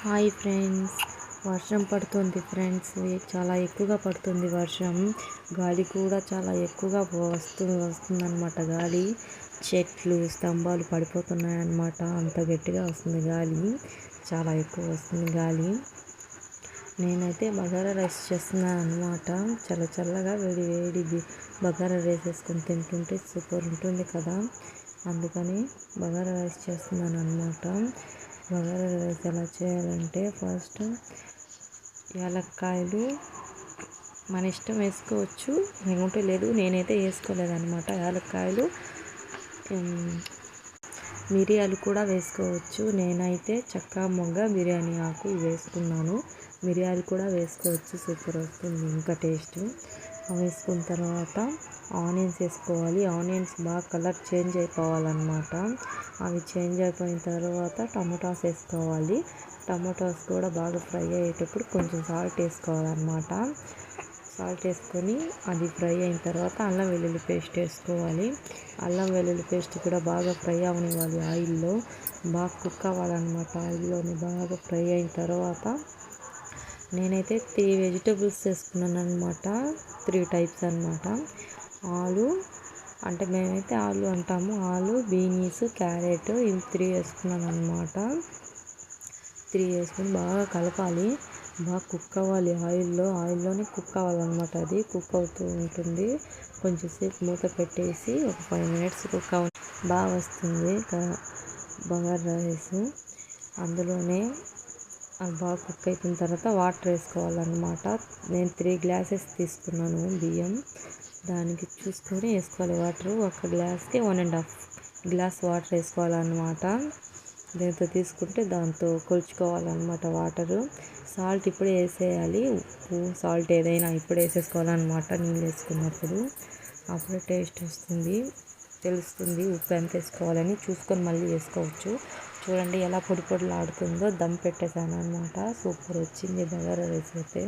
Hi friends, వర్షం పడుతుంది friends. చాలా ఎక్కువగా పడుతుంది వర్షం. గాలి కూడా చాలా ఎక్కువగా వస్తుందన్నమాట. గాలి చెట్లు స్తంభాలు పడిపోతున్నాయి అన్నమాట. అంత గట్టిగా వస్తుంది గాలి, చాలా ఎక్కువ వస్తుంది గాలి. నేనైతే బగారా రైస్ చేస్తున్నాను అన్నమాట. చాలా చల్లగా వేడి వేడి బగారా రైస్ వేసుకొని తింటుంటే సూపర్ ఉంటుంది కదా. అందుకని బగారా రైస్ చేస్తున్నాను అన్నమాట. బగారా రైస్ ఎలా చేయాలంటే, ఫస్ట్ యాలక్కాయలు మన ఇష్టం వేసుకోవచ్చు, లేకుంటే లేదు. నేనైతే వేసుకోలేదన్నమాట. యాలక్కాయలు, మిరియాలు కూడా వేసుకోవచ్చు. నేనైతే చెక్క, మొగ్గ, బిర్యానీ ఆకు వేసుకున్నాను. మిరియాలు కూడా వేసుకోవచ్చు, సూపర్ వస్తుంది ఇంకా టేస్ట్. వేసుకున్న తర్వాత ఆనియన్స్ వేసుకోవాలి. ఆనియన్స్ బాగా కలర్ చేంజ్ అయిపోవాలన్నమాట. అవి చేంజ్ అయిపోయిన తర్వాత టమాటాస్ వేసుకోవాలి. టమాటాస్ కూడా బాగా ఫ్రై అయ్యేటప్పుడు కొంచెం సాల్ట్ వేసుకోవాలన్నమాట. సాల్ట్ వేసుకొని అది ఫ్రై అయిన తర్వాత అల్లం వెల్లుల్లి పేస్ట్ వేసుకోవాలి. అల్లం వెల్లుల్లి పేస్ట్ కూడా బాగా ఫ్రై అవనివ్వాలి. ఆయిల్లో బాగా కుక్ అవ్వాలన్నమాట. ఆయిల్లోని బాగా ఫ్రై అయిన తర్వాత నేనైతే 3 వెజిటబుల్స్ వేసుకున్నాను అనమాట. 3 టైప్స్ అనమాట. ఆలు అంటే మేమైతే ఆలు అంటాము. ఆలు, బీనీస్, క్యారెట్, ఇవి 3 వేసుకున్నాను అనమాట. 3 వేసుకొని బాగా కలపాలి. బాగా కుక్ అవ్వాలి ఆయిల్లోనే కుక్ అవ్వాలన్నమాట. అది కుక్ అవుతూ ఉంటుంది. కొంచెం సేపు మూత పెట్టేసి ఒక 5 మినిట్స్ కుక్ బాగా వస్తుంది బగారా రైస్. అందులోనే అది బాగా కుక్ అయిపోయిన తర్వాత వాటర్ వేసుకోవాలన్నమాట. నేను 3 గ్లాసెస్ తీసుకున్నాను బియ్యం. దానికి చూసుకొని వేసుకోవాలి వాటర్. ఒక గ్లాస్కి 1.5 గ్లాస్ వాటర్ వేసుకోవాలన్నమాట. దీంతో తీసుకుంటే దాంతో కొలుచుకోవాలన్నమాట వాటరు. సాల్ట్ ఇప్పుడే వేసేయాలి. ఉప్పు, సాల్ట్ ఏదైనా ఇప్పుడు వేసేసుకోవాలన్నమాట. నీళ్ళు వేసుకున్నప్పుడు అప్పుడే టేస్ట్ వస్తుంది, తెలుస్తుంది ఉప్పు ఎంత వేసుకోవాలని. చూసుకొని మళ్ళీ వేసుకోవచ్చు. చూడండి ఎలా పొడి పొడిలాడుతుందో. దమ్ పెట్టేసాను అనమాట. సూపర్ వచ్చింది బగారా రైస్ అయితే.